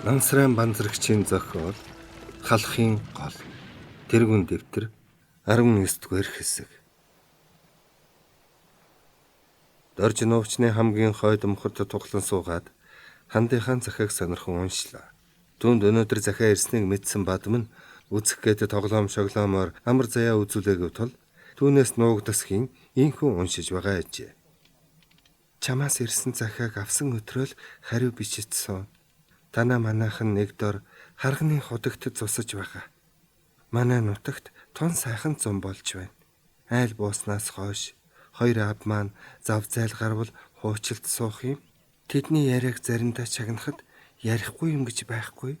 Нансран банзрагчийн зохиол халахын гол тэргүүн дэвтэр 19-р хэсэг. Дорж нуувчны хамгийн хойд мөхөд туглан суугаад хандынхаа захиаг сонирхон уншлаа. Түүнд өнөөдөр захиа ирснийг мэдсэн бадам нь үзэх гээд тоглоом шоглоомоор амар заяа үзүүлээгүй тул түүнээс нуугдасхийн инхүү уншиж байгаа ажээ. Чамаас ирсэн захиаг авсан өдрөөл хариу бичсэн. Танаа манайхан нэг дор харганы худагт зусаж байгаа. Манай нутагт тун сайхан зам болж байна. Айл бууснаас хойш хоёр аав маань зав зайл гарвал хуучилд суух юм. Тэдний яриаг заримдаа чагнахад ярихгүй юм гэж байхгүй.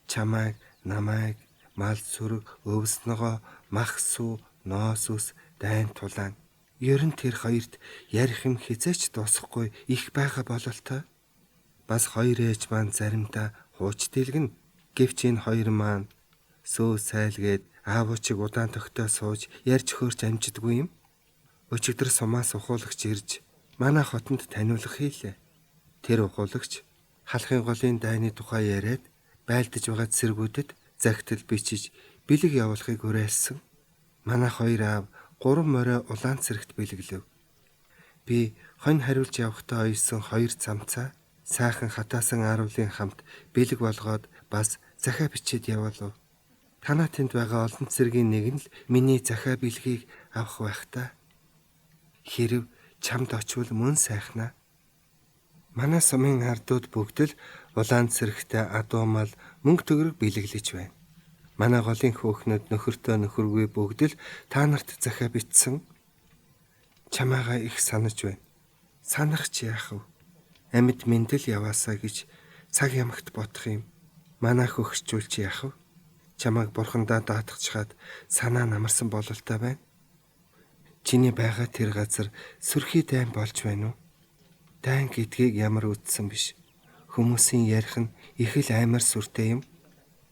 Чамайг, намайг, мал сүрэг, өвс ногоо, мах сүү, ноос ус, дайн тулаан. Ер нь тэр хоёрт ярих юм хизээч дуусахгүй их байгаа бололтой. Бас хоёр ээж маань заримдаа хууч дэлгэн. Гэвч энэ хоёр маань сөө сайлгээд аавчиг удаан тогтоо сууж ярьж хөөрч амждаггүй юм. Өчигдөр сумаас ухуулагч ирж манай хотонд таниулах хийлээ. Тэр ухуулагч халахын голын дайны тухай яриад байлдаж байгаа цэргүүдэд загтал бичиж бэлэг явуулахыг уриалсан. Манай хоёр аав 3 морой улаан цэрэгт бэлэглэв. Би хонь хариулж явахдаа ойсон 2 цамцаа сайхан хатаасан аруулын хамт бэлэг болгоод бас захиа бичээд явуулав. Танаа тэнд байгаа олон цэргийн нэг нь л миний захиа бэлгийг авах байх та. Хэрв чамд очвол мөн сайхнаа. Манай сумын ардууд бүгд л улаан цэрэгтэй адуу мал мөнгө төгрөг бэлэглэж байна. Манай голын хөөхнөд нөхөртөө нөхөргүй бүгд л та нарт захиа бичсэн. Чамаага их санаж байна. Санах чи яах вэ? Амьд мэндэл яваасаа гэж цаг ямагт бодох юм. Манай хөгсчүүл чи яах вэ? Чамайг бурхандаа даатгачаад санаа намарсан бололтой байна. Чиний байгаа тэр газар сүрхий дайн болж байна уу? Дайн гэдгийг ямар үтсэн биш. Хүмүүсийн ярих нь их л аймар сүртэй юм.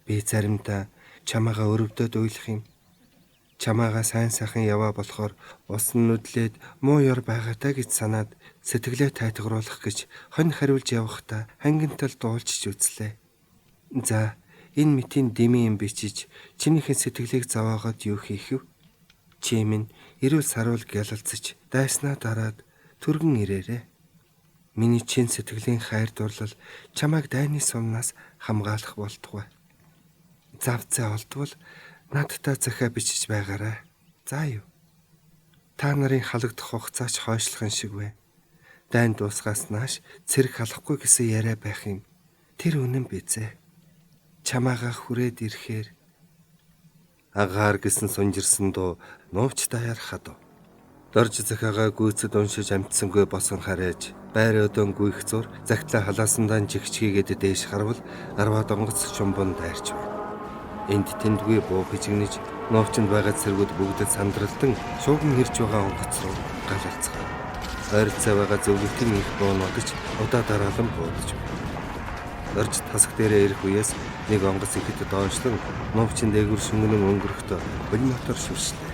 Би заримдаа чамайгаа өрөвдөд уйлах юм. Чамайгаа сайн сайхан яваа болохоор ус нь нүдлээд муу ёр байгаатаа гэж санаад сэтгэлээ тайтгаруулах гэж хонь хариулж явахдаа хангинтал дуулчих үзлээ. За, энэ мэтийн дими юм бичиж чинийхэн сэтгэлийг зовоогоод юу хийх вэ? Чи минь эрүүл саруул гялалцаж дайснаа дараад түргэн ирээрээ. Миний чин сэтгэлийн хайр дурлал чамайг дайны сумнаас хамгаалах болтугай. Завцаа олдвол надтай захиа бичиж байгаарай. За юу. Та нарын халагдах хугацаач хойшлохын шиг вэ. Дайн дуусгаас нааш цэрэг халахгүй гэсэн яриа байх юм. Тэр үнэн бизээ. Чамаага хүрээд ирэхээр агаар гэсэн сунжирсан дуу нууч даяар хадав. Дорж захиагаа гүйцэд уншиж амтсангүй босон харээж байр өдөн гүйх зур загтлаа халаасандаа жигчгийгээд дээш харвал арваад онгоц чумбан дайрч байна. Энд тэндгүй буу хижигнэж нуувчинд байгаа цэргүүд бүгд сандралдан шууган ирж байгаа онгоц руу галалцгаа. Ойролцоо байгаа зөвлөлтийн их буунуудаж удаа дараалан буудаж байна. Дорж тасаг дээрээ ирэх үеэс нэг онгоц ихэд доошлон нуувчин дээгүр шүнгэнэн өнгөрөхдөө бөл мотор шүршлээ.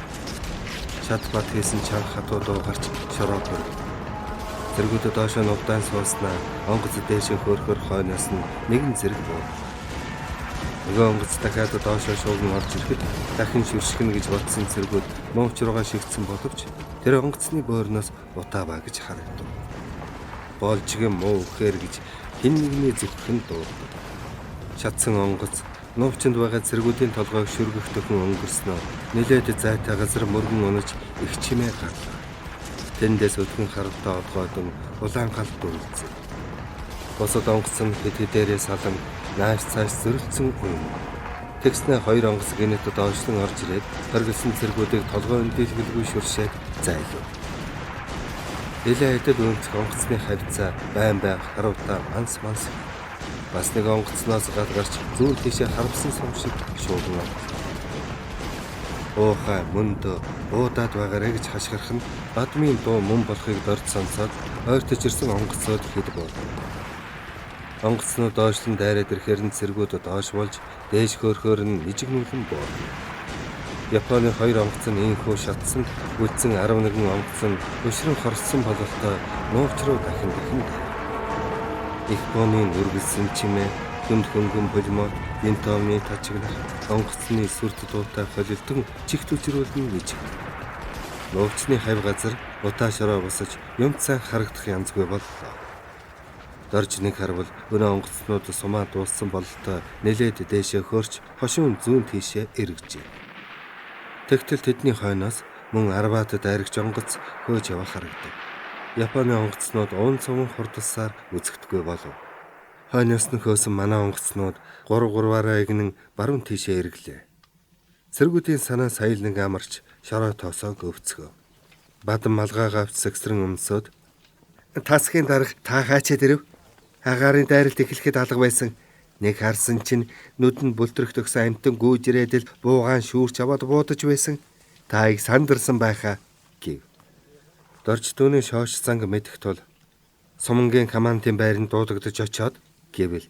Шат бат хийсэн чанга хатуу дуу гарч шороо бүр. Цэргүүд доошоо нувдаан сууснаа онгоц дээшээ хөөрхөр хойноос нь нэгэн зэрэг буу. Нөгөө онгоц дахиад доошоо шууган орж ирэхэд дахин шүршгэнэ гэж бодсон цэргүүд нууч руугаа шигдсэн боловч тэр онгоцны боорноос утааваа гэж харагдав. Боолжиг юм уу гэхээр гэж хин нэгний зүгхэн дуудав. Шатсан онгоц нуувчинд байгаа цэргүүдийн толгойг шүргэх төхөн өнгөрснөө нэлээд зайтай газар мөргөн унаж их чимээ гарлаа. Тэндээс өдгөн харавтаа одгоодон улаан гал дүрлцээ. Босод онгоц нь хэдээрээ салан нааш цааш зөрөлдсөн юм. Тэгснэ хоёр онгоц гинэт доошлон орж ирээд хоригдсан цэргүүдийг толгой өндөлгөлгүй шүршээд зайлав. Элэ хэдэд өнцг онгоцны хавцаа байн харавтаа манс. Бас нэг онгоцноос гадгарч зүүн тийшээ харамсан сум шиг шуугна. Оохай мөндө уудаад байгаарэ гэж хашгирах нь бадмын дуу мөн болохыг дорд сонсоод ойртож ирсэн онгоцоод хэд бод. Онгоцноо доошлон дайраад ирэхээр нь цэргүүд доош болж дээш хөөрхөөр нь нижигнүүлэн бод. Японы хоёр онгоц нь инхүү шатсан үлдсэн 11 онгоц нь өшрөн хорссон бололтой нууч руу дахин их бооны нүргэлсэн чимээ Хүнд хөнгөн полимод винтомны тачигнах онгоцны сүрт дуутай холилдон чих түчрүүлнэ гэж. Нууцны хавь газар утаашраа босож юмд сайн харагдах янзгүй боллоо. Дорж нэг харвал өнөө онгоцнууд сумаа дууссан бололтой нэлээд дээшээ хөрч хошуун зүүн тийшээ эргэжээ. Тэгтэл тэдний хойноос мөн арбаатад аригч онгоц хөөж явах харагдаг. Японы онгоцнууд уун цуван хурдсаар үзэгдэхгүй болов. Хойноос нь хөөсөн манай онгоцнууд 3-3-аараа игнэн баруун тийшээ эргэлээ. Цэргүүдийн санаа саялнаг амарч шороо тоосоо гөвцгөө. Бадан малгайгаа авч сэгсрэн өмсөд тасхийн дарга та хаачаад ирэв. Агаарын дайралт эхлэхэд алга байсан. Нэг харсан чинь нүдэнд бүлтрэх төгсөн амтан гүйж ирээдэл буугаан шүүрч аваад буудаж байсан. Та их сандарсан байхаа гэв. Дорж түүний шоош занг мэдэх тул сумангийн командын байранд дуудагдаж очиод гэвэл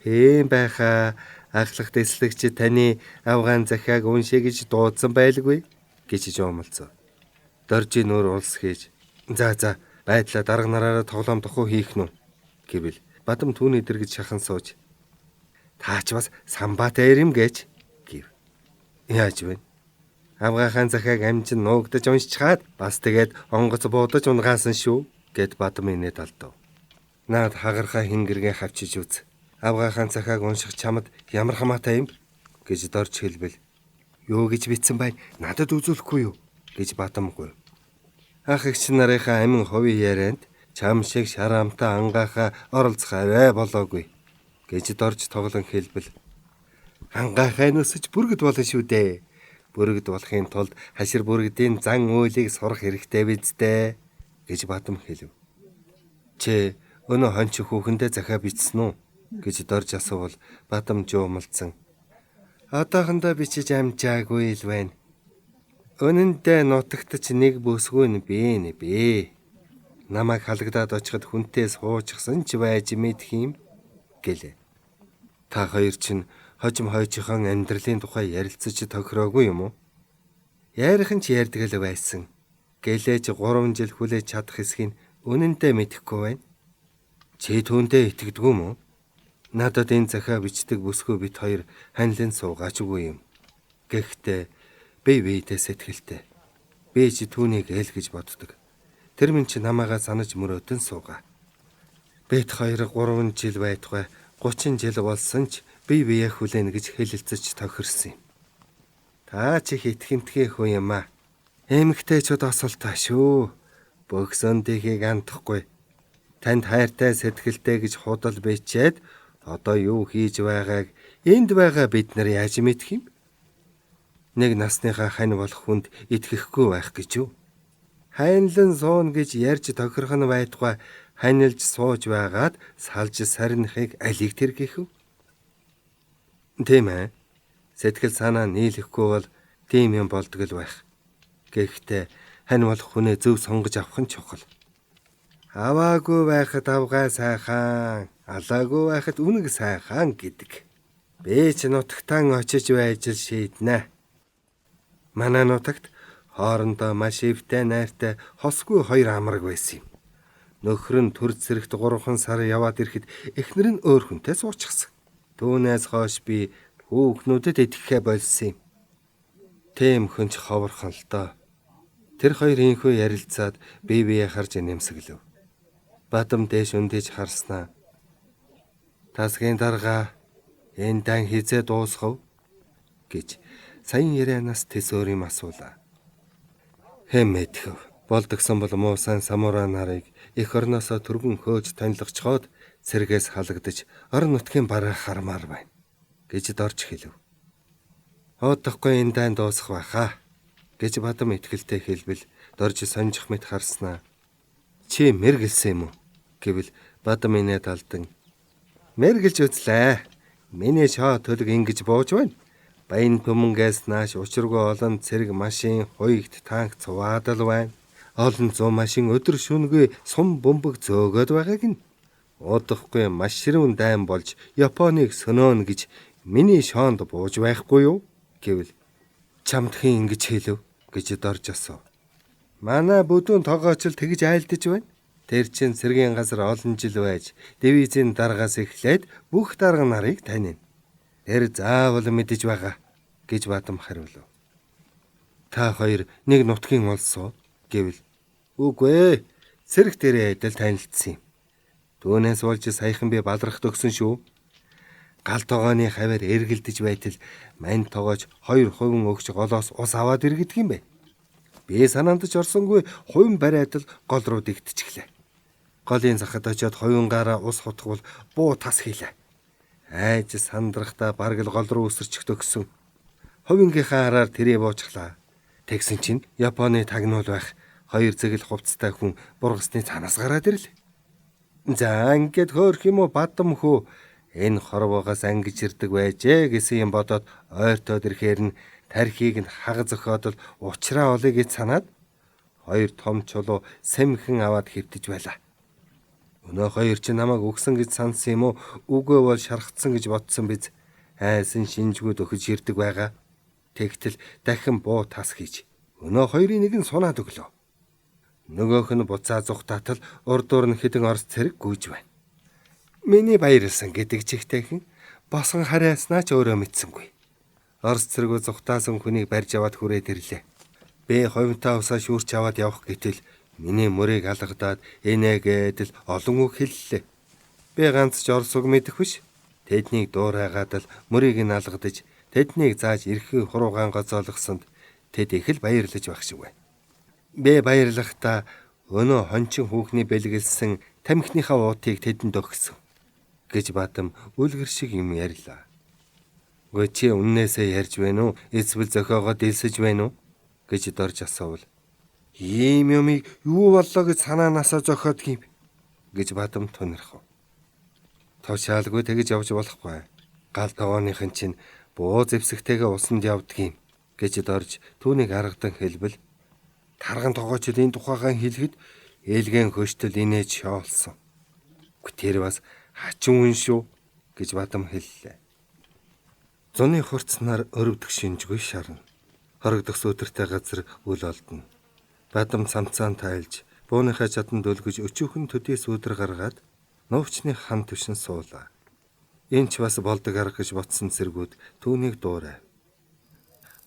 "Хэм байхаа ахлах дэслэгч таны авгаан захиаг уншия гэж дуудсан байлгүй" гэж жоомолцоо. Доржийн нөр улс хийж "За байдлаа дарга нараараа тоглоом дохуу хийх нү" гэвэл бадам түүний дэргэж шахан сууж "Таач бас самбаатай ирэм" гэж гэв. Яаж вэ? Авгаахын захиаг амжин нуугдаж уншчихад бас тэгээд онгоц буудаж унгаасан шүү гэд бадам инээд алдав. Наад хагархаа хингэргээ хавчиж үз. Авгаахын захиаг унших чамд ямар хамаатай юм гэж дорж хэлбэл "Юу гэж битсэн бай надад үзүүлэхгүй юу" гэж бадамгүй. Ах эгч нарынхаа амин хувийн ярианд чам шиг шар амтаа ангаахаа оролцох аваа болоогүй гэж дорж тоглон хэлбэл "Ангаахаа нүсэж бүргэд болно шүү дээ. Бүргэд болохын тулд хашир бүргэдийн зан үйлийг сурах хэрэгтэй биз дээ" гэж бадам хэлв. "Чи өнөө хонч хүүхэндээ захиа бичсэн үү?" гэж дорж асуувал бадам жуумалцсан. "Одоохондоо бичиж амжаагүй л байна. Өнөндөө нутагтч нэг бүсгүй нь би. Намайг халагдаад очиход хүнтэй суучихсан ч байж мэдх юм" гэлээ. "Та хоёр чинь хожим хойчхон амьдралын тухай ярилцаж тохироогүй юм уу?" "Ярих нь ч ярьдаг л байсан. Гэлээж 3 жил хүлээж чадах эсхийг үнэндээ мэдэхгүй байна." "Чи түүндээ итгэдэггүй мүү? Надад энэ захиа бичдэг бүсгүй бит хоёр ханилан суугаачгүй юм. Гэхдээ биедээ сэтгэлтэй. Би ч түүнийг эл гэж боддог. Тэр минь чи намайгаа санаж мөрөөдөн суугаа. Бит хоёр 3 жил байтугай 30 жил болсон ч бие хүлээнэ гэж хэлэлцэж тохирсон юм. Та чи хитгэнтгий хүн юм аа. Эмэгтэйчүүд осолтой шүү. Бөхсөндийг андахгүй. Танд хайртай сэтгэлтэй гэж худал бичээд одоо юу хийж байгааг энд байгаа бид нар яаж мэдэх юм? Нэг насныхаа хань болох хүнд итгэхгүй байх гэж юу? Хайнлан суун гэж ярьж тохирох нь байтугай ханилж сууж байгаад салж сарнихыг алийг тэр гэх үү? Тийм ээ. Сэтгэл санаа нийлэхгүй бол тийм юм болдог л байх. Гэхдээ хань болох хүнээ зөв сонгож авах нь чухал. Аваагүй байхад авгаа сайхан, алаагүй байхад үнэг сайхан гэдэг. Би ч нутагтан очиж байж л шийднэ. Манай нутагт хоорондоо маш эвтэй найртай хосгүй 2 амраг байсан юм. Нөхөр нь төр зэрэгт 3 сар яваад ирэхэд эхнэр нь өөр хүнтэй суучихсан. Түүнээс хойш би хүүхнүүдэд итгэхэ болсон юм. Тийм хөнч ховорхон л доо. Тэр хоёр инхүү ярилцаад бие харж нэмсэглэв. Бадам дээш өндөж харснаа. "Тасгийн дарга энэ дан хизээ дуусгав" гэж саяын ярианаас тэсөөр юм асуулаа. Хэм мэдхв. Болдгсон бол муусан самурай нарыг эх орноосоо түргэн хөөж танилцчоод цэргээс халагдаж орон нутгийн бараа хармаар байна гэж дорж хэлв. "Одохгүй энэ дан дуусах байхаа" гэж бадам итгэлтэй хэлбэл дорж сонжих мэт харснаа. "Чи мэргэлсэн юм уу?" гэвэл бадам инээд алдан "Мэргэлж үзлээ. Миний шоо төлөг ингэж бууж байна. Баян түмэнгээс нааш учиргүй олон цэрэг машин, хуйгт танк цуваад л байна. Олон зуун машин өдөр шөнөгүй сум бөмбөг зөөгөөд байгааг нь. Удахгүй маш ширүүн дайн болж Японыг сөнөөнө гэж миний шоонд бууж байхгүй юу?" гэвэл "Чамдхийн ингэж хэлв" гэж дорж асуув. "Манай бүдүүн тогооч л тэгж айлдаж байна. Тэр чин цэргийн газар олон жил байж дивизийн даргаас эхлээд бүх дарга нарыг таних. Тэр заавал мэдэж байгаа гэж Баатам хариулв. Та хоёр нэг нутгийн улс уу гэвэл үгүй ээ. Цэрэг дээрээ адил танилцсан юм. Түүнээс болж саяхан би балрах төгсөн шүү. Гал тогооны хавар эргэлдэж байтал мань тогооч 2% өгч голоос ус аваад иргэдэг юм бэ. Би санаандч орсонгүй хувин бариадал гол руу дэгтчихлээ. Голын захад очиод хувингаараа ус хутгвал буу тас хийлээ. Айж сандрахтаа бараг л гол руу өсөрчих төгсөн. Хувингийнхаа хараар тэрий буучглаа. Тэгсэн чинь Японы тагнуул байх 2 зэгэл хувцастай хүн бургасны цанаас гараад ирлээ. За ингээд хөөх юм уу Баатам хөө энэ хорвоогоос ангиж ирдэг байжээ гэсэн юм бодоод ойртоод ирэхээр нь тархийг нь хага зөхиодол уучраа олъё гэж санаад 2 том чулуу сэмхэн аваад хэвтэж байлаа. Өнөө 2 ч намайг өгсөн гэж сансан юм уу? Үгүй бол шархацсан гэж бодсон биз. Айсан шинжгүүд өгөж ирдэг байгаа. Тэгтэл дахин буу тас хийж өнөө 2-ын нэг нь сунаад өглөө. Нөгөөх нь буцаа зүхтаатал урдуур нь хідэн орс цэрэг гүйж байна. Миний баярлсан гэдэг чихтэйхэн босон харааснаа ч өөрөө мэдсэнгүй. Орс цэрэг зүхтаасан хүнийг барьж аваад хүрээд ирлээ. Би ховинтаа усаа шүүрч аваад явах гэтэл миний мөрийг алгадаад энэ гэдэл олон үг хэллээ. Би ганц ч орс үг мэдэх биш. Тэднийг дуурайгаад л мөрийг нь алгадаж тэднийг зааж эрхээ хуруугаан гоцоолгосонд тэд их л баярлаж байх шиг байна. Би баярлахдаа өнөө хончин хүүхний бэлгэлсэн тамхиныхаа уутыг тэдэнд өгсөн гэж Баатам үлгэр шиг юм ярьлаа. Гүй чи үннээсээ ярьж байна уу? Эсвэл зохиогоо дэлсэж байна уу? гэж дорж асуувал ийм юмыг юу боллоо гэж санаанаасаа зохиодгийм гэж Баатам тунирхав. Тушаалгүй тэгж явж болохгүй. Гал тогооныхын чинь буу зэвсэгтэйгээ усанд явдгийм гэж дорж түүнийг аргадан хэлбэл тарган тогоочд энэ тухайгаа хэлэхэд ээлгэн хөштөл инээж шоолсон. Тэр бас хачин үн шүү гэж Баатам хэллээ. Зуны хурцнаар өрөвдөх шинжгүй шарна. Хорогдох сүудэртэй газар үл олдно. Баатам цамцаан тайлж бууныхаа чаданд өлгөж өчүүхэн төдий сүудэр гаргаад нуувчны хан түвшин суулаа. Энэ ч бас болдог арга гэж ботсон цэргүүд түүнийг дуурай.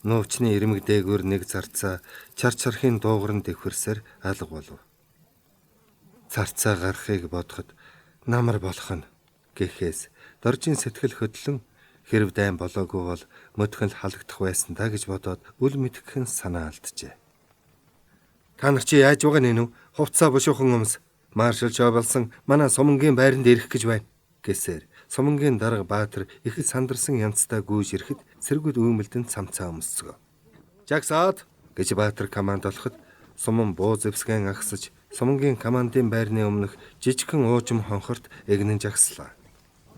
Нуувчны ирмэг дээгүүр нэг зарцаа чарчархийн дуугарн дэвхэрсээр алга болов. Зарцаа гарахыг бодоход намар болох нь гэхээс доржийн сэтгэл хөдлөн хэрв дайн болоогүй бол мөдгөн л халагдах байсан даа гэж бодоод үл мэдхэн санаа алджээ. Та нар чи яаж байгаа нэ нү? Хувцаа бушуухан өмс маршал Чобалсан манай сумангийн байранд ирэх гэж байна гэсээр сумангийн дарга Баатар их сандарсан янзтай гүйж ирэхэд цэргүүд үүмэлдэн цамцаа өмсцгөө. Жагсаад гэж Баатар командолоход суман буу зэвсгэн агсаж сумангийн командын байрны өмнөх жижигхэн уужим хонхорт эгнэн жагслаа.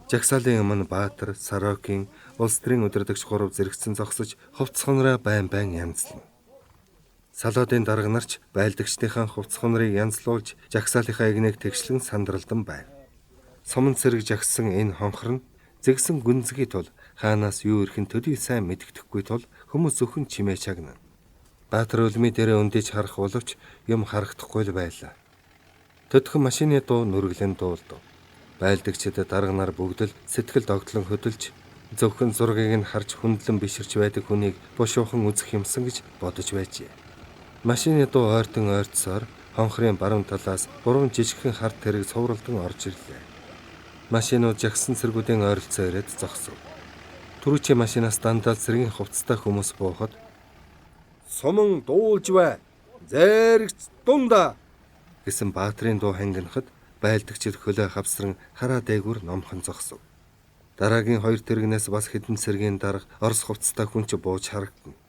Жагсаалын өмнө Баатар, Сорокийн улс төрийн удирдагч 3 зэрэгцэн зогсож хувцсхонроо байн янзлана. Салуудын дарга нарч байлдагчдынхаа хувцсхонрыг янзлуулж жагсаалынхаа эгнийг тэгшлэн сандралдан байв. Суман цэрэг жагсан энэ хонхор нь зэгсэн гүнзгий тул хаанаас юу ирхэн төдий сайн мэддэхгүй тул хүмүүс зөвхөн чимээ чагна. Баатар үлмий дээрээ өндөөж харах боловч юм харагдахгүй л байлаа. Төдхөн машины дуу нүрэглэн дуулдав. Байлдагчид дарга нар бүгд л сэтгэл догтлон хөдөлж зөвхөн зургийг нь харж хүндлэн биширч байдаг хүнийг бушуухан үзэх юмсан гэж бодож байжээ. Машины дуу ойртон ойртсоор хонхрын баруун талаас 3 жижигхэн харт тэрэг цувралдан орж ирлээ. Машинууд жагсан цэргүүдийн ойролцоо ирээд зогсов. Түрүүчийн машинаас дандаа цэргийн хувцастай хүмүүс буухад "Суман дуулж бай! Зээрэгч дунда!" гэсэн Баатрын дуу хангинахад байлдагчид хөлөө хавсран хараа дээгүүр номхон зогсов. Дараагийн 2 тэрэгнээс бас хэдэн цэргийн дарга орос хувцастай хүн ч бууж харагдана.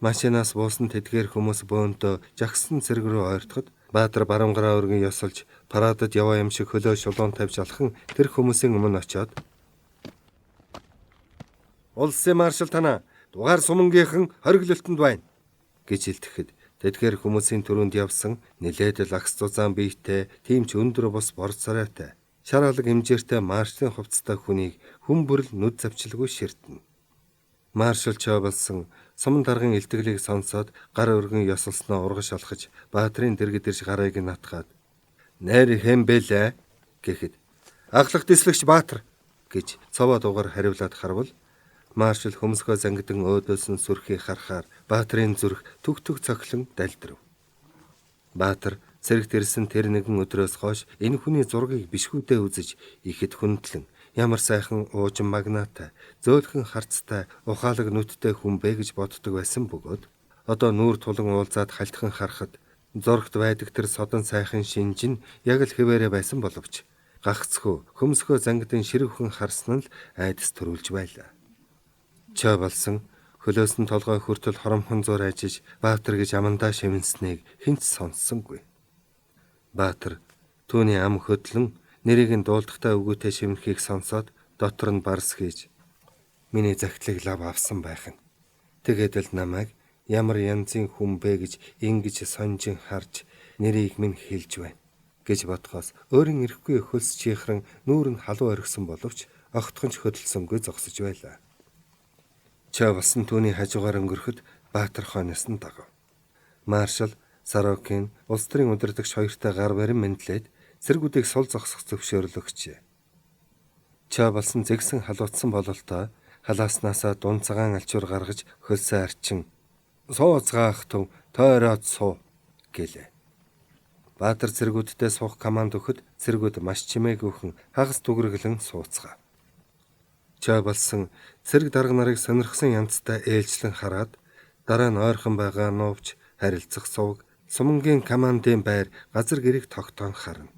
Машинаас буусан тэдгээр хүмүүс бөөнтөө жагсан цэрэг рүү ойртоход Баатар баруун гараа өргөн ёсолж парадад яваа юм шиг хөлөө шулуун тавьж алхан тэр хүмүүсийн өмнө очиод "Улсын маршал танаа дугаар сумангийнхан хориглолтонд байна" гэж хэлтэхэд тэдгээр хүмүүсийн төрөнд явсан нилээд лагс зузаан биетэй тийм ч өндөр бус бор царайтай шар алга хэмжээртэй маршалын хувцастай хүнийг хүн бүрл нүд завчилгүй ширтэнэ. Маршал Чобалсан суман даргын илтгэлийг сонсоод гар өргөн ёсолсноо ургаш алхаж Баатрын дэргэд ирж гарыг нь натгаад "Найр хэн бэлээ?" гэхэд "Аглах дэслэгч Баатар" гэж цовоо дуугаар хариулаад харвал маршал хөмсгөө зангидан өөдөөс нь сүрхийг харахаар Баатарын зүрх түгтүг цохилон дальдрав. Баатар цэрэгт ирсэн тэр нэгэн өдрөөс хойш энэ хүний зургийг бишгүүдээ үзэж ихэд хүндлэн ямар сайхан уужин магнаатай, зөөлхөн харцтай, ухаалаг нүдтэй хүн бэ гэж боддог байсан бөгөөд одоо нүүр тулан уулзаад хальтхан харахад зургт байдаг тэр содон сайхан шинж нь яг л хэвээрээ байсан боловч гагцхүү хөмсгөө зангидын ширвхэн харсан л айдас төрүүлж байлаа. Чой болсон хөлөөс нь толгой хүртэл хоромхон зур ажиж Баатар гэж амандаа шивнэснийг хинч сонссонгүй. Баатар түүний ам хөдлөн нэрийг нь дуулдахтай өгөөтэй шивнэхийг сонсоод дотор нь барс хийж "Миний загтлыг лав авсан байх нь. Тэгээд л намайг ямар янзын хүн бэ гэж ингэж сонжин харж нэрийг минь хэлж байна" гэж бодхоос өөрийн ирэхгүй хөлс чихрэн нүүр нь халуу оргисон боловч огтхон ч хөдөлсөнгүй зогсож байлаа. Чой болсон түүний хажуугаар өнгөрөхөд Баатар хойноос нь дагав. Маршал Сорокин улс төрийн удирдагч хоёртой гар барин мэдлээд цэргүүдийг сул зогсох зөвшөөрлөгчээ. Чой болсон зэгсэн халуутсан бололтой халааснасаа дунд цагаан алчуур гаргаж хөлсөө арчин "Сууцгаах төв тойроод суу" гэлээ. Баатар цэргүүдтэй суух команд өгөхөд цэргүүд маш чимээгүйхэн хагас дүгрэглэн сууцгаав. Чой болсон цэрэг дарга нарыг сонирхсан янзтай ээлжлэн хараад дараа нь ойрхон байгаа нуувч харилцах сувг сумангийн командын байр газар гэрийг тогтоон харна.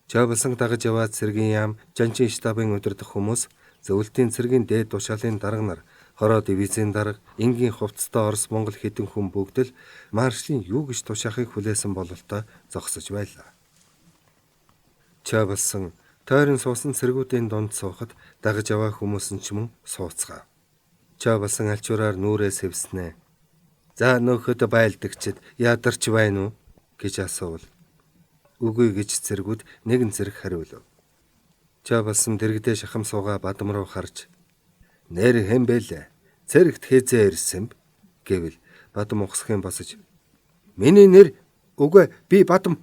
Чой болсон дагаж яваад цэргийн яам жанчин штабын удирдах хүмүүс зөвлөлтийн цэргийн дээд тушаалын дарга нар хороо дивизийн дарга энгийн хувцастай Орос Монгол хэдэн хүн бүгд л маршлын юу гэж тушаахыг хүлээсэн бололтой зогсож байлаа. Чой болсон тойрон суусан цэргүүдийн дунд суухад дагаж яваа хүмүүс нь ч мөн сууцгаав. Чой болсон алчуураар нүрээ сэвснэ. "За нөхөд байлдагчид ядарч байна уу?" гэж асуувал "Үгүй" гэж цэргүүд нэгэн зэрэг хариулв. Чой болсон дэрэгдээ шахам суугаа бадам руу харж "Нэр хэн бэлээ? Цэрэгт хэзээ ирсэн б?" гэвэл бадам ухсхийн босож "Миний нэр үгүй би бадам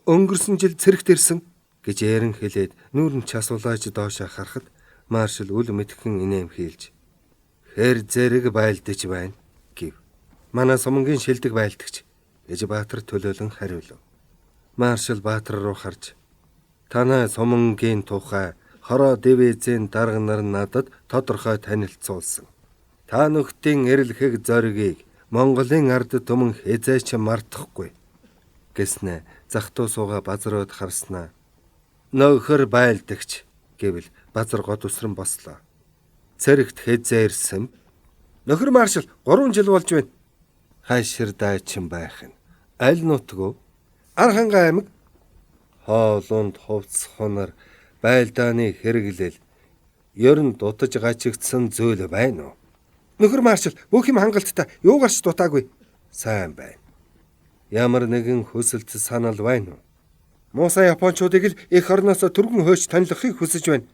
өнгөрсөн жил цэрэгт ирсэн" гэж ярин хэлээд нүүрэн часуулааж доошоо харахад маршал үл мэдхэн инэм хийлж "Хэр зэрэг байлдаж байна" гэв. "Манай сумангийн шилдэг байлдагч" гэж Баатар төлөөлөн хариулв. Маршал Баатар руу харж "Танай сумангийн тухай хороо дивизийн дарга нар надад тодорхой танилцуулсан. Та нөхдийн эрлэхэг зоригийг Монголын ард түмэн хязээч мартахгүй" гэснэ зах дуу сууга базрууд харснаа "Нөхөр байлдагч" гэвэл базар гот үсрэн бослоо. "Цэрэгт хэзээ ирсэн?" "Нөхөр маршал 3 жил болж байна." "Хайшир дайчин байх нь аль нутгөө?" "Архангай аймаг." "Хоолунд хувцс хунар байлдааны хэрэглэл ер нь дутаж гачигдсан зүйл байна уу?" "Нөхөр маршал бүх юм хангалттай, юугаарч дутаагүй." "Сайн байна. Ямар нэгэн хүсэлт санал байна уу?" "Муусай японочдыг л эх орноос түргэн хойш танилцахыг хүсэж байна.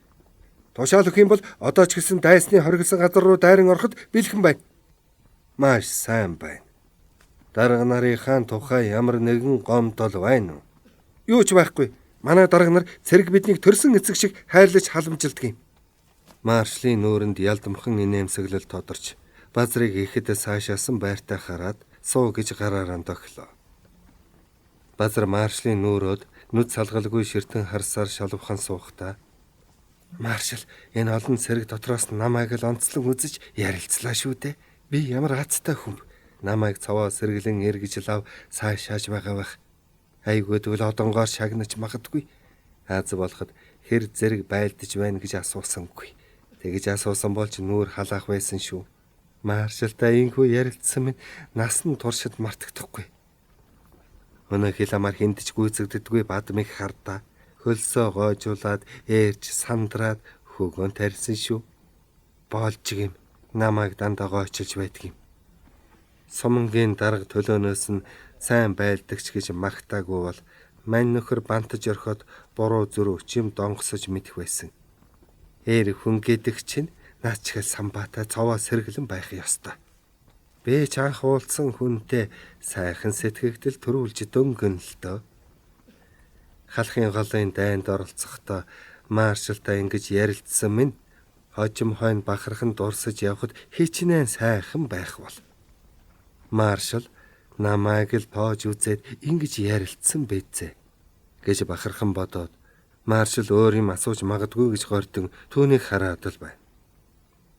Тушаал өгөх юм бол одоо ч гэсэн дайсны хоригдсан газар руу дайран ороход бэлхэн байна." "Маш сайн байна. Дарга нарынхаа тухай ямар нэгэн гомдол байна уу?" "Юу ч байхгүй. Манай дарга нар цэрэг биднийг төрсөн эцэг шиг хайрлаж халамжилдаг юм." Маршлын нүүрэнд ялдамхан инээмсэглэл тодорч базрыг ихэд цаашаасан байртай хараад "Суу" гэж гараараа дохлоо. Базар маршлын нүүрөөд нүд салгалгүй ширтэн харсаар шалвхан суухтаа "Маршал, энэ олон цэрэг дотроос намайг л онцлон үзэж ярилцлаа шүү дээ. Би ямар азтай хүн. Намайг цаваа сэргэлэн эргэж лав цаашааж байгаа бах. Айгүйдвэл одонгоор шагнаж магадгүй. Аз болоход хэр зэрэг байлдаж байна гэж асуусангүй. Тэгэж асуусан бол ч нүүр халаах байсан шүү. Маршалтай инхүү ярилцсан минь насан туршид мартагдахгүй. Өнөө хил амар хиндэж гүйцэгддэггүй бадмыг хардаа хөлсөө гоожуулаад ээрж сандраад хөгөөн тарьсан шүү. Боолжиг юм намайг дандаа гоочилж байдаг юм. Сумангийн дарга төлөөнөөс нь сайн байлдагч гэж магтаагүй бол мань нөхөр бантаж орхиод буруу зүрх чим донгосож мэдэх байсан. Ээр хүн гэдэг чинь наад чихэл самбаатай цовоо сэргэлэн байх ёстой. Би ч анх уулзсан хүнтэй сайхан сэтгэгдэл төрүүлж дөнгөн л дөө. Халахын голын дайнд оролцохдоо маршалтай ингэж ярилцсан минь хожим хойно бахархан дурсаж явхад хичнээн сайхан байх бол. Маршал намайг л тоож үзээд ингэж ярилцсан бэзээ гэж бахархан бодоод маршал өөр юм асууж магадгүй гэж гордон түүнийг хараад л байна.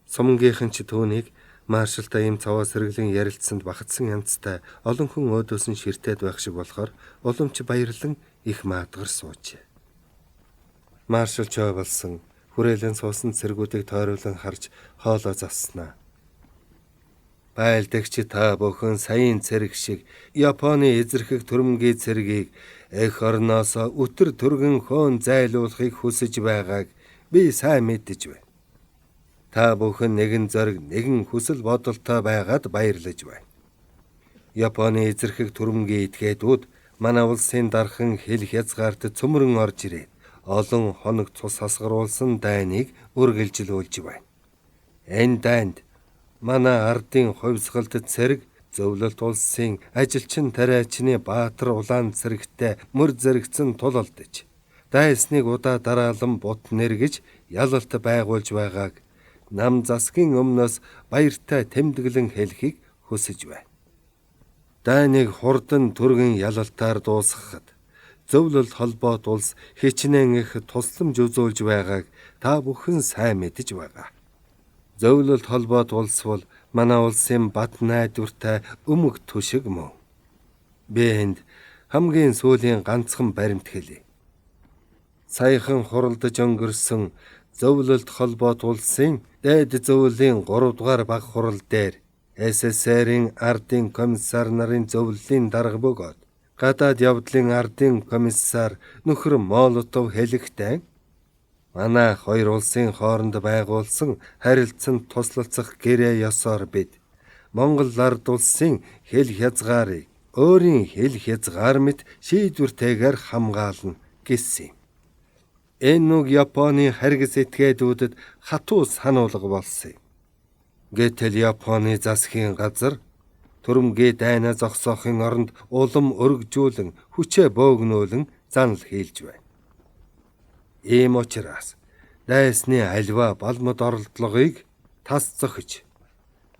Сумгийнхан ч түүнийг маршалтай юм цаваа сэргэлийн ярилцсанд багтсан янзтай олон хүн өөдөөс нь ширтээд байх шиг болохоор уламж баярлан их маадгар суужээ. Маршал чой болсон хүрээлэн суусан цэргүүдийг тойруулан харж хоолоо заснаа. Байлдагч та бүхэн саяын цэрэг шиг Японы эзэрхэг түрэмгий цэргийг эх орноос өтөр түргэн хөөн зайлуулахыг хүсэж байгааг би сайн мэдэж байна. Та бүхэн нэгэн зориг, нэгэн хүсэл бодолтой байгаад баярлаж байна. Японы эзэрхэг түрэмгий этгээдүүд манай улсын дархан хэл хязгаарт цөмрөн орж ирээд олон хоног цус хасгаруулсан дайныг үргэлжлүүлж байна. Энэ дайнд манай ардын хувьсгалт цэрэг зөвлөлт улсын ажилчин тариачны Баатар улаан цэрэгтэй мөр зэрэгцэн тулалдаж, дайсныг удаа дараалан бут нэргэж ялалт байгуулж байгааг нам засгийн өмнөөс баяртай тэмдэглэн хэлхийг хүсэж байна. Дайныг хурдан түргэн ялалтаар дуусгахад зөвлөлт холбоот улс хичнээн их тусламж үзүүлж байгааг та бүхэн сайн мэдэж байгаа. Зөвлөлт холбоот улс бол манай улсын бат найдвартай өмг түшиг мөн. Би энд хамгийн сүүлийн ганцхан баримт хэлье. Саяхан хуралдаж өнгөрсөн зөвлөлт холбоот улсын дээд зөвлөлийн 3 дугаар баг хурал дээр СССР-ийн ардын комиссар нарын зөвлөлийн дарга бөгөөд гадаад явдлын ардын комиссар нөхөр Молотов хэлэхдээ манай хоёр улсын хооронд байгуулсан харилцан туслалцах гэрээ ёсоор бид Монгол ард улсын хэл хязгаарыг өөрийн хэл хязгаар мэт шийдвэртэйгээр хамгаална гэсэн юм. Энэ нүг Японы харгас этгээдүүдэд хатуу сануулга болсон юм. Гэтэл Японы засгийн газар түрэмгий дайнаа зогсоохын оронд улам өргөжүүлэн хүчээ бөөгнөөлөн занал хийлж байна. Ийм учраас дайсны альва балмад оролдлогыг тас зохиж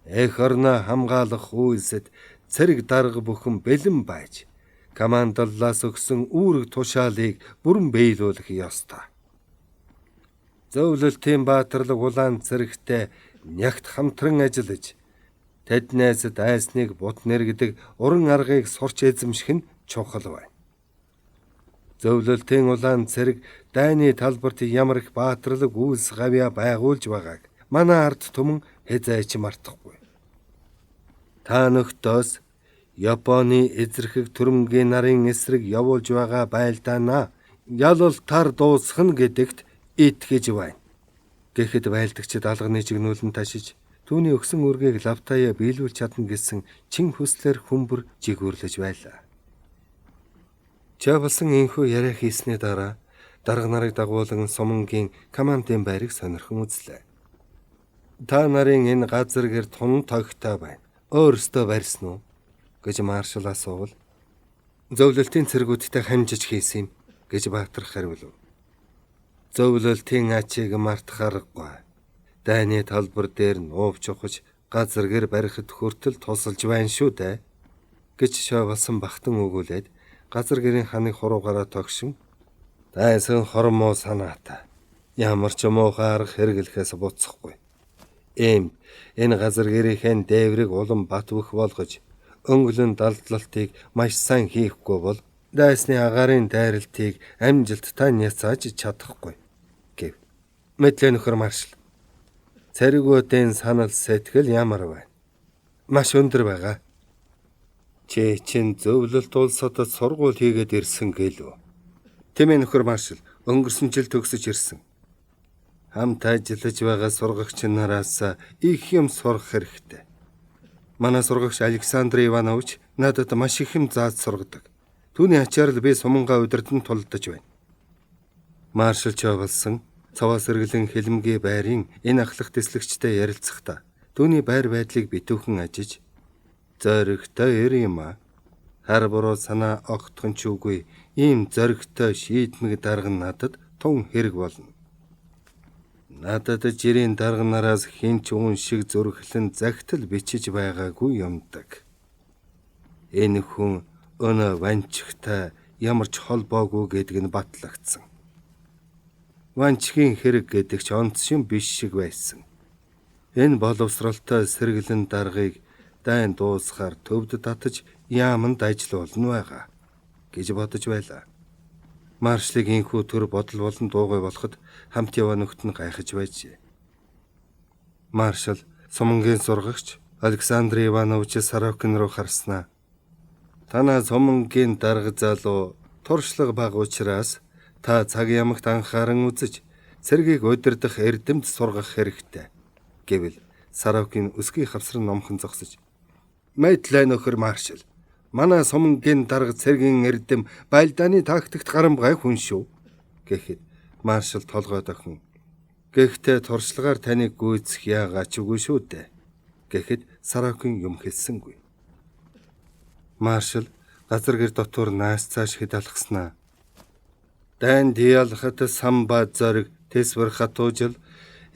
эх орноо хамгаалах үйлсэд цэрэг дарга бүхэн бэлэн байж командоллоос өгсөн үүрэг тушаалыг бүрэн биелүүлэх ёстой. Зөвлөлтийн баатарлаг улаан цэрэгтэй нягт хамтран ажиллаж тэднээс дайсныг бут нэргэдэг уран аргыг сурч эзэмших нь чухал байна. Зөвлөлтийн улаан цэрэг дайны талбарт ямар их баатарлаг үйлс гавья байгуулж байгааг манай ард түмэн хэзээ ч мартахгүй. Та нөхдөөс Японы эзэрхэг түрэмгий нарын эсрэг явуулж байгаа байлдаанаа ялалтаар дуусгах гэдэгт итгэж байна. Гэхэд байлдагчид алганы чигнүүлэн ташиж түүний өгсөн үргийг лавтаяа биелүүлж чадна гэсэн чин хүслээр хүмбэр жигүүрлэж байлаа. Чавлсан инхүү яриа хийсний дараа дарга нарыг дагуулan сумангийн командын байрыг сонирхон үзлээ. Та нарын энэ газар гэр тун тогтой байна. Өөрөөсөө барьсан уу гэж маршал асуувал зөвлөлтийн цэргүүдтэй хамжиж хийсэн юм гэж Баатар хариулв. Зөвлөлтийн ачийг мартах аргагүй. Дайны талбар дээр нуув чухаж газар гэр барихад хүртэл тусалж байна шүү дээ гэж шавалсан бахтан өгүүлээд газар гэрийн ханыг хуруугаараа тогшин дайсан хормоо санаатай ямар ч муухай арга хэрэглэхээс буцахгүй. Энэ газар гэрийн дээврийг улам бат бөх болгож өнгөлөн далдлалтыг маш сайн хийхгүй бол дайсны агаарын дайралтыг амжилттай няцааж чадахгүй гэв. Мэдлээ нөхөр маршал. Цэргүүдийн санал сэтгэл ямар байна? Маш өндөр байгаа. Чи чин зөвлөлт улсад сургууль хийгээд ирсэн гэлөө. Тийм ээ нөхөр маршал, өнгөрсөн жил төгсөж ирсэн. Хамт ажиллаж байгаа сургагч нараас их юм сурах хэрэгтэй. Манай сургагч Александр Иванович надад маш их юм зааж сургадаг. Түүний ачаар л би сумангаа удирдан тулдаж байна. Маршал Чавлсан цаваа сэргэлэн хэлмгийн байрын энэ ахлах дэслэгчтэй ярилцахдаа түүний байр байдлыг битүүхэн ажиж зоригтой ир юм а. Хар буруу санаа огтхон ч үгүй ийм зоригтой шийдмэг дарга надад тун хэрэг болно. Надад жирийн дарганараас хинч уун шиг зөргөлн загтал бичиж байгаагүй юмдаг. Энэ хүн өнөө ванчигтай ямар ч холбоогүй гэдэг нь батлагдсан. Ванчгийн хэрэг гэдэг ч онц шин биш шиг байсан. Энэ боловсралтай сэргэлэн даргыг дайн дуусахаар төвд татаж яаманд ажил болно байгаа гэж бодож байлаа. Маршлыг инхүү төр бодол болон дуугүй болоход хамт яваа нөхд нь гайхаж байжээ. Маршал сумангийн сургагч Александр Иванович Сорокин руу харснаа. Танаа сумангийн дарга залуу туршлага бага учраас та цаг ямагт анхааран үзэж цэргийг удирдах эрдэмт сургах хэрэгтэй гэвэл Сорокин өсгий хавсран номхон зогсож. Мэдлээ нөхөр маршал. Манай сумангийн дарга цэргийн эрдэм байлдааны тактикт гарамгай хүн шүү гэхэд маршал толгой дохин. Гэхдээ туршлагаар таныг гүйцэх яагаад ч үгүй шүү дээ гэхэд Сорокин юм хэлсэнгүй. Маршал газар гэр дотор наас цааш хидалгаснаа. Дайн диалхат самба зориг тэсвэр хатуужил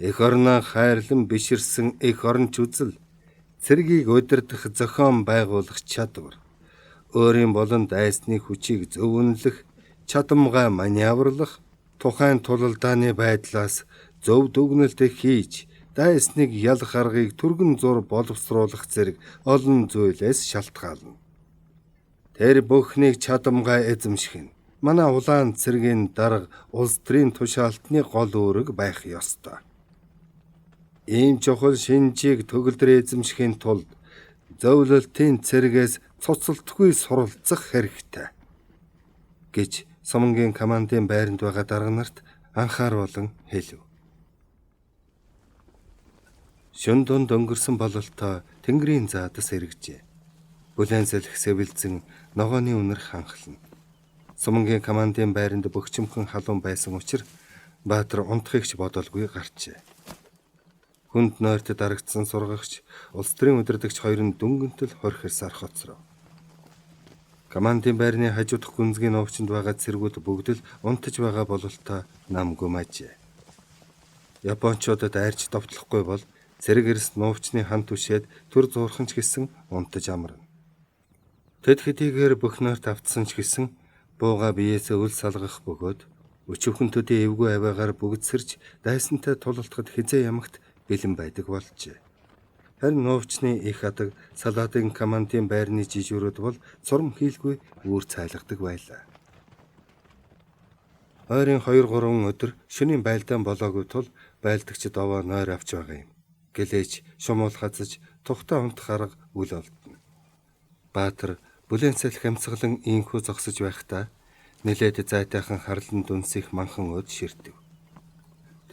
эх орноо хайрлан биширсэн эх оронч үзэл цэргийг удирдах зохион байгуулах чадвар өөрийн болон дайсны хүчийг зөвөнлөх чадамгай маневрлах тухайн тулалдааны байдлаас зөв дүгнэлт хийж дайсныг ялах аргыг түргэн зур боловсруулах зэрэг олон зүйлээс шалтгаална. Тэр бүхнийг чадамгай эзэмших нь манай улаан цэргийн дарга улс төрийн тушаалтны гол үүрэг байх ёстой. Ийм чухал шинжийг төгөлдөр эзэмшихийн тулд зөвлөлтийн цэргээс цуцалтгүй суралцах хэрэгтэй гэж сумангийн командын байранд байгаа дарга нарт анхааруулan хэлв. Шөнө дунд өнгөрсөн бололтой тэнгэрийн заадас эргэжээ. Бүлээн салхи сэвэлзэн ногооны үнэр ханхлана. Сумангийн командын байранд бөхчмхэн халуун байсан учраас Баатар унтахыг ч бодолгүй гарчээ. Хүнд нойрт дарагдсан сургагч улс төрийн удирдагч хоёр нь дүнгэнтэл хорхирсаар хоцров. Командын байрны хажуудах гүнзгий новчинд байгаа цэргүүд бүгд л унтаж байгаа бололтой нам гүмажээ. Япончуудад айрч довтлохгүй бол цэрэг эрс новчны хан түшээд төр зуурханч гисэн унтаж амарна. Тэд хэдийгээр бүх нойрт автсан ч гэсэн бууга биеэсээ үл салгах бөгөөд өчүүхэн төдий эвгүй аваагаар бүгд сэрж дайсантай тулалтахад хизээ ямагт бэлэн байдаг болжээ. Харин новчны их адаг салаадын командын байрны жижүүрүүд бол цурам хийлгүй үүр цайлгадаг байлаа. Ойрын 2-3 өдөр шөнийн байлдаан болоогүй тул байлдагч довоо нойр авч байгаа юм. Гэлээч шумуул хазаж тухтаа унтах арга үл олдно. Баатар бүлээн салхи амьсгалан инхүү зогсож байхдаа нэлээд зайтайхан харлан дүнсих манхан өд ширдэв.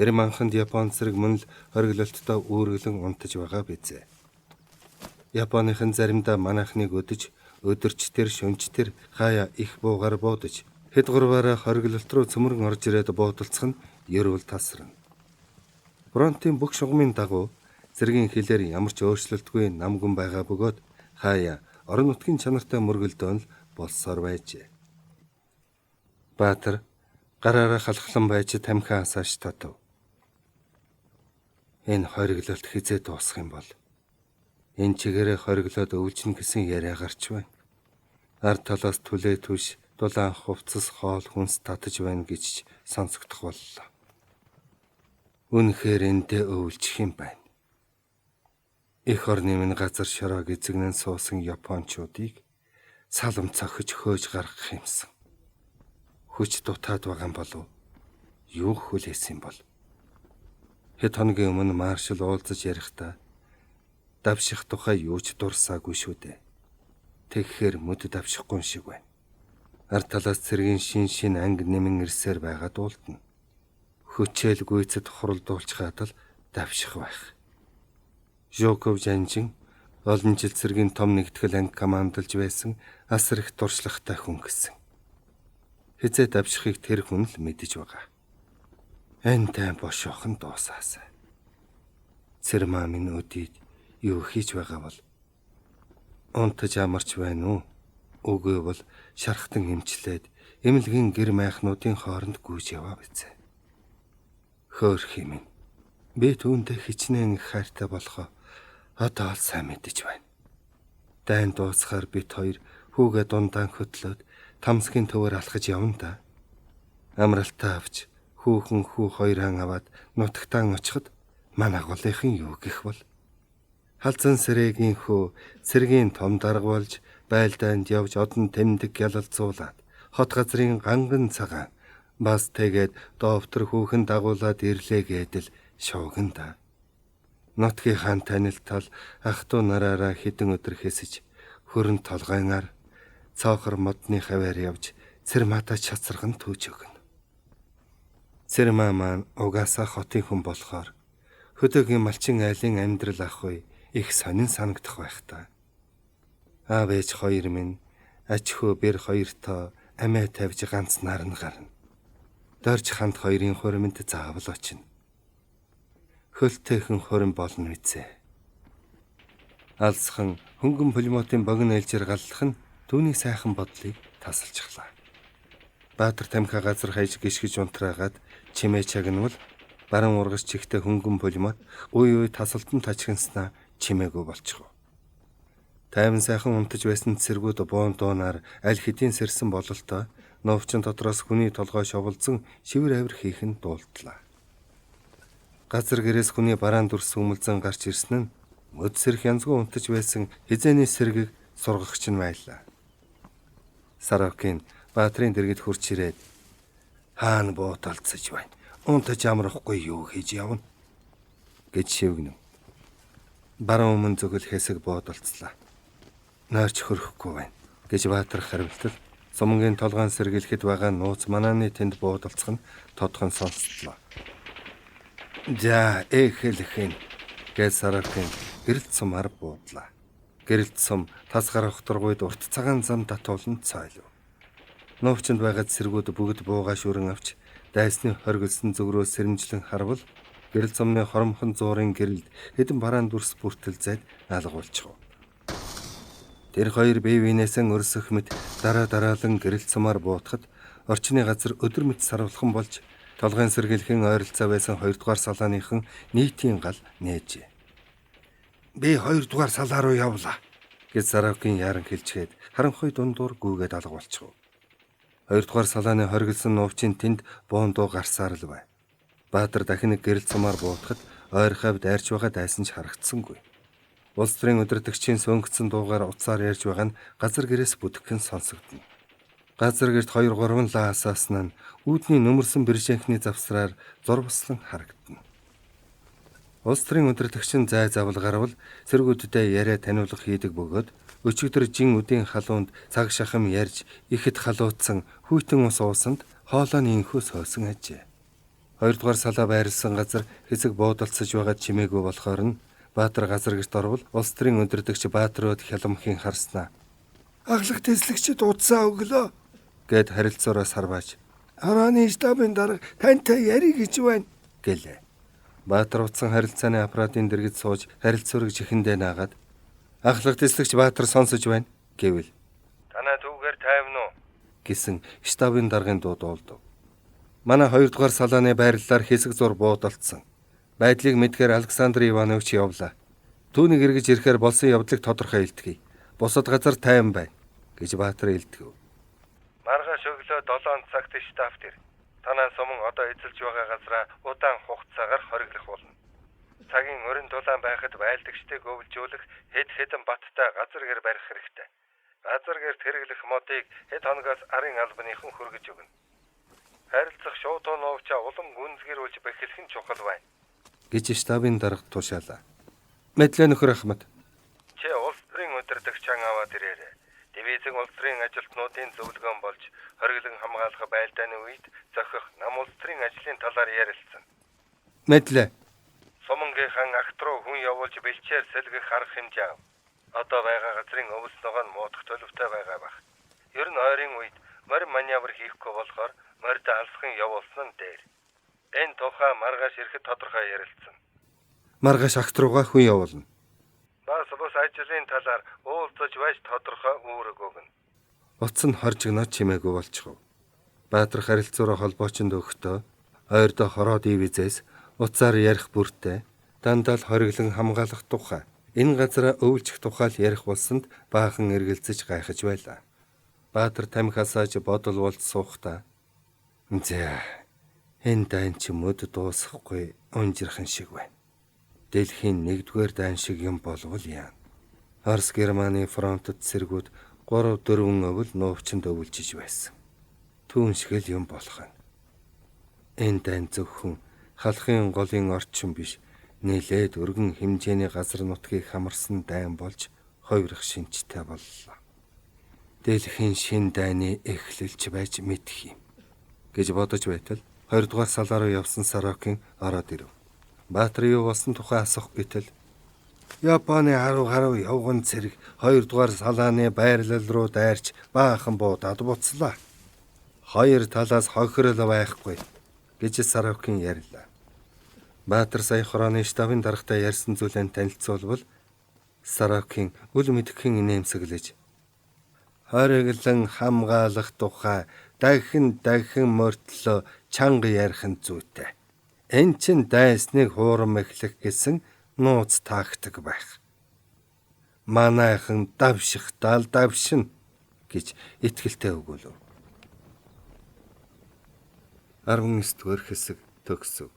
Тэр манханд Япон цэрэг мөн л хориглолттой үүргэлэн унтаж байгаа бизээ. Японыхан заримдаа манайхныг өдөж, өдөрч тэр шөнч тэр хаяа их буугаар буудаж, хэд гурваараа хориглолт руу цөмөрн орж ирээд буудалцах нь ерөөл тасарна. Фронтын бүх шугамын дагуу цэргийн хилээр ямар ч өөрчлөлтгүй намгүн байгаа бөгөөд хаяа орон нутгийн чанартай мөргөлдөөн л болсоор байжээ. Баатар гараараа халахлан байж тамхиан асааш татав. Энэ хориглолт хизээ дуусах юм бол энэ чигээрээ хориглоод өвлжин гэсэн яриа гарч байна. Ард талаас түлээ түш дулаан хувцас хоол хүнс татаж байна гэж сонсогдох боллоо. Үнэхээр эндээ өвлжих юм байна. Эх орны минь газар шороог эзэгнэн суусан япончуудыг салам цохиж хөөж гаргах юмсан. Хүч дутаад байгаа юм болов? Юу хүлээсэн бол? Хэд хоногийн өмнө маршал уулзаж ярихдаа давших тухай юу ч дурсаагүй шүү дээ. Тэгэхээр мөд давшихгүй шиг байна. Ард талаас цэргийн шин анги нэмэн ирсээр байгаа дуултна. Хүчээл гүйцэд хуралдуулчихад л давших байх. Жоков Жанжин олон жил цэргийн том нэгтгэл анги командолж байсан асар их дуршлагтай хүн гэсэн. Хизээ давшихыг тэр хүн л мэдэж байгаа. Энтэй бошоохон дуусаасаа. Цэрмаа минь өдийд юу хийж байгаа бол унтаж амарч байна уу Үгүй бол шархтан эмчлээд эмнэлгийн гэр майхнуудын хооронд гүйж яваа бизээ. Хөөх юм. Би түүнтэй хичнээн их хайртай болохоо одоо л сайн мэдэж байна. Дайн дуусахаар бит хоёр хүүгээ дундаан хөтлөөд тамсгийн төвөр алхаж явна да. Амралтаа авч хүүхэн хүү хоёрхан аваад нутагтаан очиход манай голынхын юу гэх бол халзан сэрэгийн хүү цэргийн том дарга болж байлдаанд явж одон тэмдэг ялалцуулаад хот газрын ганган цагаан бас тэгээд доовтор хүүхэн дагуулад ирлээ гэдэл шууганда. Нутгийнхаа танилтал ах トゥ нараараа хідэн өдөр хэсэж хөрөн толгойнаар цаохор модны хаваар явж Цэрмата чацарган түүж өгнө. Цэрмаа маань угаасаа хотын хүн болохоор хөдөөгийн малчин айлын амьдрал ах үе их сонин санагдах байх та. Аав ээж хоёр минь аж хөө бэр хоёртоо амиа тавьж ганц нарн гарна. Дорж ханд хоёрын хуримд заавал очино. Хөлтэйхэн хурим болно үзээ. Алсхан хөнгөн пулемотын богино ээлжээр галлах нь түүний сайхан бодлыг тасалчихлаа. Баатар тамхи газар хаяж гიშгэж унтраагаад чимээ чагнавал баран ургас чихтэй хөнгөн пулемот үй тасалтан тачигнснаа чимээгүй болчихов. Тайван сайхан унтаж байсан цэргүүд буун дуунаар аль хэдийн сэрсэн бололтой новчин дотроос хүний толгой шоволзон шивэр авир хийх нь дуулдлаа. Газар гэрээс хүний бараан дүрс өмөлзөн гарч ирсэн нь мөд сэрх янзгүй унтаж байсан хизээний сэргийг сургагч нь байлаа. Сарокин Баатрын дэргэд хурч ирээд хаана бууталцаж байна. Унтаж амрахгүй юу хийж явна гэж шивгэнэв. Баруун өмнө зөвгөл хэсэг буудалцлаа. Нойрч хөрөхгүй байна гэж Баатар хариултал сумгийн толгойн сэргэлэхэд байгаа нууц манааны тэнд буудалцах нь тодхон сонсдлоо. За эхлэхэн гэж Сарокин гэрэлт сумаар буудлаа. Гэрэлт сум тас гарах дургуйд урт цагаан зам татуулан цойлов. Новчинд байгаа цэргүүд бүгд буугаа шүрэн авч дайсны хоригдсон зүгрөө сэрэмжлэн харвал гэрэлт сумны хоромхон зуурын гэрэлд хэдэн бараан дүрс бүртэл зайд алгуулчихв. Тэр хоёр бие биенээсэн өрсөх мэт дараалан гэрэлт сумаар буутахад орчны газар өдөр мэт сарвалхан болж толгойн сэргэлхэн ойролцоо байсан 2 дугаар салааныхан нийтийн гал нээжээ. Би 2 дугаар салаа руу явлаа гэж Сарокин яран хэлчихэд харанхуй дундуур гүйгээд алга болчихов. 2 дугаар салааны хоригдсон нуувчин тэнд буундуу гарсаар л бай. Баатар дахин нэг гэрэлт сумаар буутахад ойр хавьд дайрч байгаа дайсан ч харагдсангүй. Улс төрийн удирдагчийн сөнгөцсөн дуугаар уцаар ярьж байгаа нь газар гэрээс бүтгэн сонсогдно. Газар гэрт 2-3 лаасаасна нь үүдний нөмөрсөн бэржэнхний завсраар зурваслан харагдана. Улс төрийн удирдагч нь зай завл гарвал цэргүүддээ яриа таниулах хийдэг бөгөөд өчигдөр жин үдийн халуунд цаг шахам ярьж ихэд халуутсан хүйтэн ус уусанд хоолойны инхөөс хойсон ажээ. 2 дугаар салаа байрлсан газар хэсэг буудалцаж байгаа чимээгүй болохоор нь Баатар газар гэрт орвол улс төрийн удирдагч Баатарууд хяламхын харснаа. Аглах тэслэгчд удсаа өглөө гэд харилцаороо сарвааж. Орооны штабын дарга тантай ярих гэж байна гэлээ. Баатар утсан харилцааны аппаратын дэргэд сууж харилцаурыг чихэндээ наагаад ахлах тэслэгч Баатар сонсож байна гэвэл танаа түүгээр тайван уу гэсэн штабын даргын дуу дуулдав. Манай 2 дугаар салааны байрлалаар хэсэг зур буудалцсан. Байдлыг мэдгээр Александр Иванович явлаа. Түүнийг эргэж ирэхээр болсон явдлыг тодорхой илтгэе. Бусад газар тайван байна гэж Баатар илтгэв. Маргааш өглөө 7 цагт штаб дээр танаа суман одоо эзэлж байгаа газраа удаан хугацаагаар хориглох болно. Цагийн өрн дулаан байхад байлдагчдыг өвлжүүлэх хэдэн баттай газар гэр барих хэрэгтэй. Газар гэрт хэрэглэх модыг хэд хоногоос арын албаныхан хүргэж өгнө. Харилцах шуудуу нуувчаа улам гүнзгийрүүлж бэхлэх нь чухал байна гэж штабын дарга тушаалаа. Мэдлээ нөхөр Ахмад. Чи улс төрийн удирдагчаан аваад ирээрэй. Дивизийн улс төрийн ажилтнуудын зөвлөгөөн болж хориглон хамгаалах байлдааны үед зохих нам улс төрийн ажлын талаар ярилцсан. Мэдлээ. Сумангийнхан агт руу хүн явуулж бэлчээр сэлгэх арга хэмжээ ав. Одоо байгаа газрын өвс ногоо нь муудах төлөвтэй байгаа бах. Ер нь ойрын үед морь маневр хийхгүй болохоор морьд алсхан явуулсан нь дээр. Энэ тухай маргааш ирэхэд тодорхой ярилцсан. Маргааш агт руугаа хүн явуулна. Бас ажлын талаар уулзаж байж тодорхой үүрэг өгнө. Утас нь хоржигноо чимээгүй болчихов. Баатар харилцуураа холбоочонд өгөхдөө ойрдоо хороод ивэзээс утсаар ярих бүртээ дандаа л хориглон хамгаалах тухай энэ газараа өвлжих тухай л ярих болсонд баахан эргэлзэж гайхаж байлаа. Баатар тамхиасааж бодол болд суухдаа "За, энэ дайн ч мөд дуусахгүй унжирхан шиг байна. Дэлхийн 1-р дайн шиг юм болвол яа. Орос Германы фронтод цэргүүд 3-4 өвөл нуувчинд өвлжиж байсан. Түүн шиг л юм болох нь. Энэ дайн зөвхөн халахын голын орчин биш, нэлээд өргөн хэмжээний газар нутгийг хамарсан дайн болж ховрох шинжтэй боллоо. Дэлхийн шин дайны эхлэлч байж мэдэх юм" гэж бодож байтал 2 дугаар салаа руу явсан Сорокин ороод ирэв. Баатар юу болсон тухай асуух гэтэл Японы харав явган цэрэг 2 дугаар салааны байрлал руу дайрч баахан буудаад буцлаа. 2 талаас хохирол байхгүй гэж Сорокин ярьлаа. Баатар сая хорооны штабын даргатай ярьсан зүйлээ танилцуулбал Сорокин үл мэдхэн инээмсэглэж "Хориглон хамгаалах тухай дахин мөртлөө чанга ярих нь зүйтэй. Эн чин дайсныг хуурам эхлэх гэсэн нууц тактик байх. Манайхан давшихтаа л давшин" гэж итгэлтэй өгүүлв. 19-р хэсэг төгсөв.